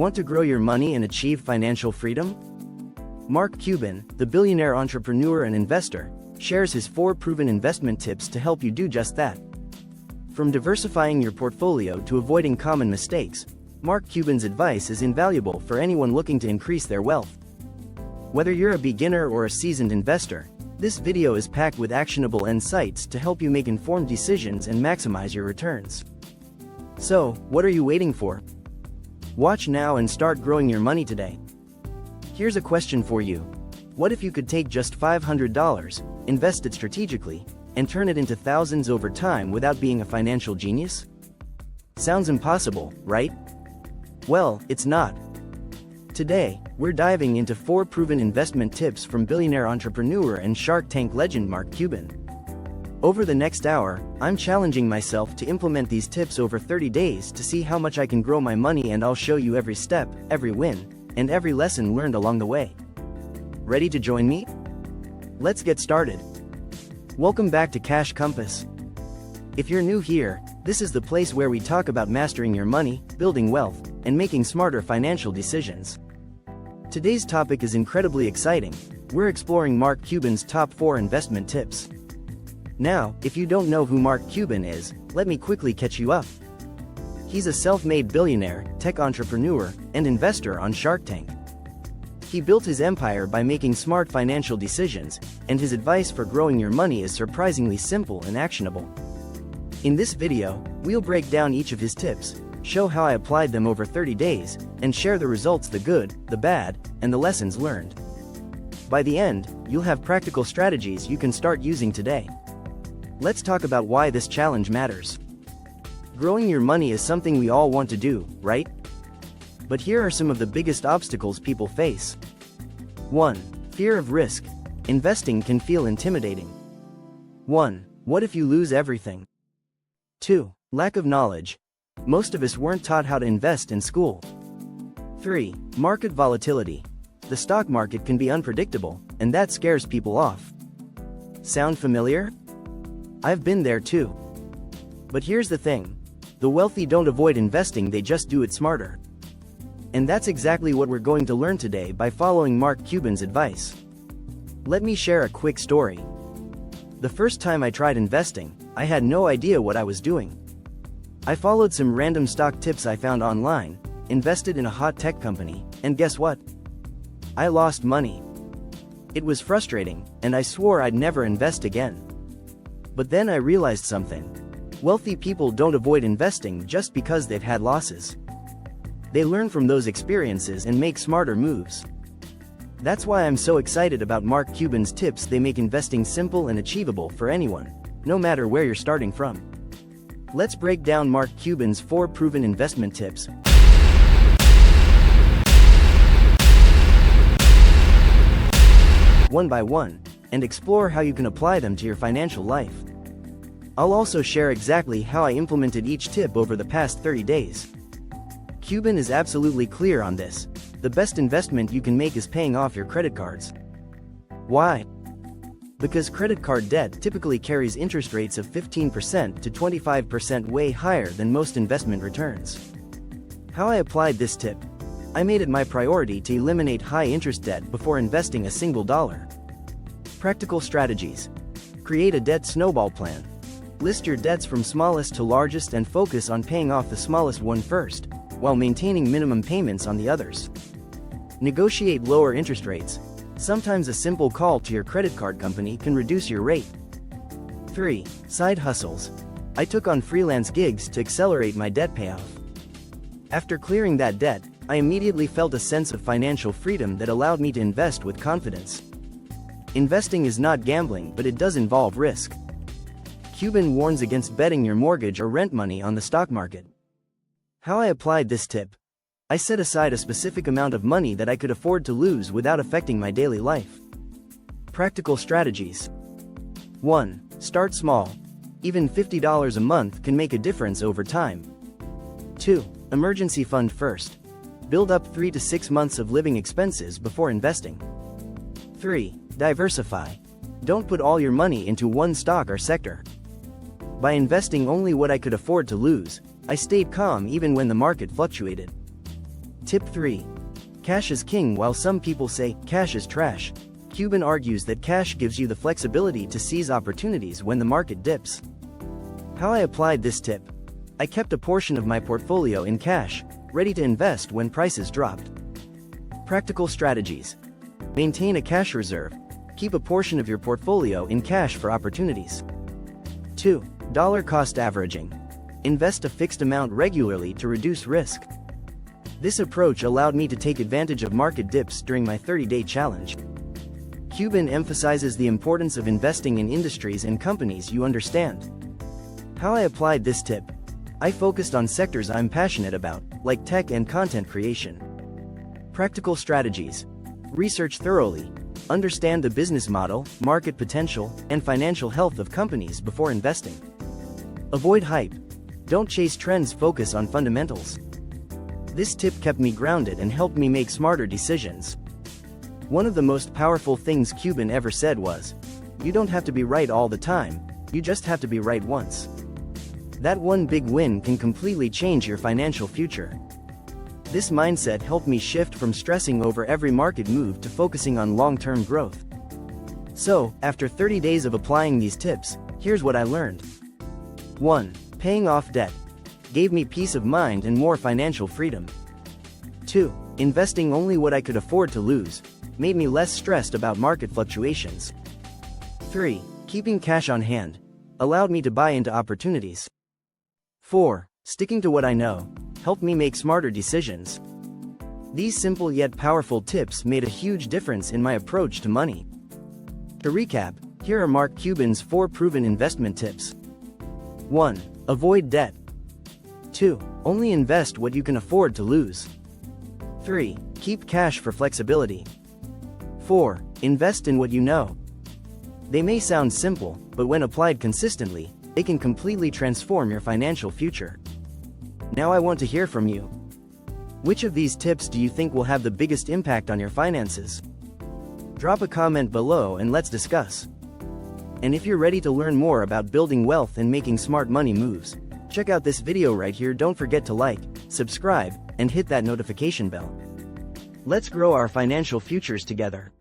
Want to grow your money and achieve financial freedom? Mark Cuban, the billionaire entrepreneur and investor, shares his 4 proven investment tips to help you do just that. From diversifying your portfolio to avoiding common mistakes, Mark Cuban's advice is invaluable for anyone looking to increase their wealth. Whether you're a beginner or a seasoned investor, this video is packed with actionable insights to help you make informed decisions and maximize your returns. So, what are you waiting for? Watch now and start growing your money today. Here's a question for you. What if you could take just $500, invest it strategically, and turn it into thousands over time without being a financial genius? Sounds impossible, right? Well, it's not. Today, we're diving into 4 proven investment tips from billionaire entrepreneur and Shark Tank legend Mark Cuban. Over the next hour, I'm challenging myself to implement these tips over 30 days to see how much I can grow my money, and I'll show you every step, every win, and every lesson learned along the way. Ready to join me? Let's get started. Welcome back to Cash Compass. If you're new here, this is the place where we talk about mastering your money, building wealth, and making smarter financial decisions. Today's topic is incredibly exciting. We're exploring Mark Cuban's top 4 investment tips. Now, if you don't know who Mark Cuban is, let me quickly catch you up. He's a self-made billionaire, tech entrepreneur, and investor on Shark Tank. He built his empire by making smart financial decisions, and his advice for growing your money is surprisingly simple and actionable. In this video, we'll break down each of his tips, show how I applied them over 30 days, and share the results, the good, the bad, and the lessons learned. By the end, you'll have practical strategies you can start using today. Let's talk about why this challenge matters. Growing your money is something we all want to do, right? But here are some of the biggest obstacles people face. 1. Fear of risk. Investing can feel intimidating. 1. What if you lose everything? 2. Lack of knowledge. Most of us weren't taught how to invest in school. 3. Market volatility. The stock market can be unpredictable, and that scares people off. Sound familiar? I've been there too. But here's the thing. The wealthy don't avoid investing, they just do it smarter. And that's exactly what we're going to learn today by following Mark Cuban's advice. Let me share a quick story. The first time I tried investing, I had no idea what I was doing. I followed some random stock tips I found online, invested in a hot tech company, and guess what? I lost money. It was frustrating, and I swore I'd never invest again. But then I realized something. Wealthy people don't avoid investing just because they've had losses. They learn from those experiences and make smarter moves. That's why I'm so excited about Mark Cuban's tips. They make investing simple and achievable for anyone, no matter where you're starting from. Let's break down Mark Cuban's 4 proven investment tips. One by one, and explore how you can apply them to your financial life. I'll also share exactly how I implemented each tip over the past 30 days. Cuban is absolutely clear on this. The best investment you can make is paying off your credit cards. Why? Because credit card debt typically carries interest rates of 15% to 25%, way higher than most investment returns. How I applied this tip? I made it my priority to eliminate high-interest debt before investing a single dollar. Practical strategies. Create a debt snowball plan. List your debts from smallest to largest and focus on paying off the smallest one first, while maintaining minimum payments on the others. Negotiate lower interest rates. Sometimes a simple call to your credit card company can reduce your rate. 3. Side hustles. I took on freelance gigs to accelerate my debt payoff. After clearing that debt, I immediately felt a sense of financial freedom that allowed me to invest with confidence. Investing is not gambling, but it does involve risk. Cuban warns against betting your mortgage or rent money on the stock market. How I applied this tip? I set aside a specific amount of money that I could afford to lose without affecting my daily life. Practical strategies. 1. Start small. Even $50 a month can make a difference over time. 2. Emergency fund first. Build up 3 to 6 months of living expenses before investing. 3. Diversify. Don't put all your money into one stock or sector. By investing only what I could afford to lose, I stayed calm even when the market fluctuated. Tip 3. Cash is king. While some people say cash is trash, Cuban argues that cash gives you the flexibility to seize opportunities when the market dips. How I applied this tip: I kept a portion of my portfolio in cash, ready to invest when prices dropped. Practical strategies: maintain a cash reserve. Keep a portion of your portfolio in cash for opportunities. 2. Dollar cost averaging. Invest a fixed amount regularly to reduce risk. This approach allowed me to take advantage of market dips during my 30-day challenge. Cuban emphasizes the importance of investing in industries and companies you understand. How I applied this tip: I focused on sectors I'm passionate about, like tech and content creation. Practical strategies: research thoroughly. Understand the business model, market potential, and financial health of companies before investing. Avoid hype. Don't chase trends, focus on fundamentals. This tip kept me grounded and helped me make smarter decisions. One of the most powerful things Cuban ever said was, "You don't have to be right all the time, you just have to be right once." That one big win can completely change your financial future. This mindset helped me shift from stressing over every market move to focusing on long-term growth. So, after 30 days of applying these tips, here's what I learned. 1. Paying off debt gave me peace of mind and more financial freedom. 2. Investing only what I could afford to lose made me less stressed about market fluctuations. 3. Keeping cash on hand allowed me to buy into opportunities. 4. Sticking to what I know helped me make smarter decisions. These simple yet powerful tips made a huge difference in my approach to money. To recap, here are Mark Cuban's 4 proven investment tips. 1. Avoid debt. 2. Only invest what you can afford to lose. 3. Keep cash for flexibility. 4. Invest in what you know. They may sound simple, but when applied consistently, they can completely transform your financial future. Now I want to hear from you. Which of these tips do you think will have the biggest impact on your finances? Drop a comment below and let's discuss. And if you're ready to learn more about building wealth and making smart money moves, check out this video right here. Don't forget to like, subscribe, and hit that notification bell. Let's grow our financial futures together.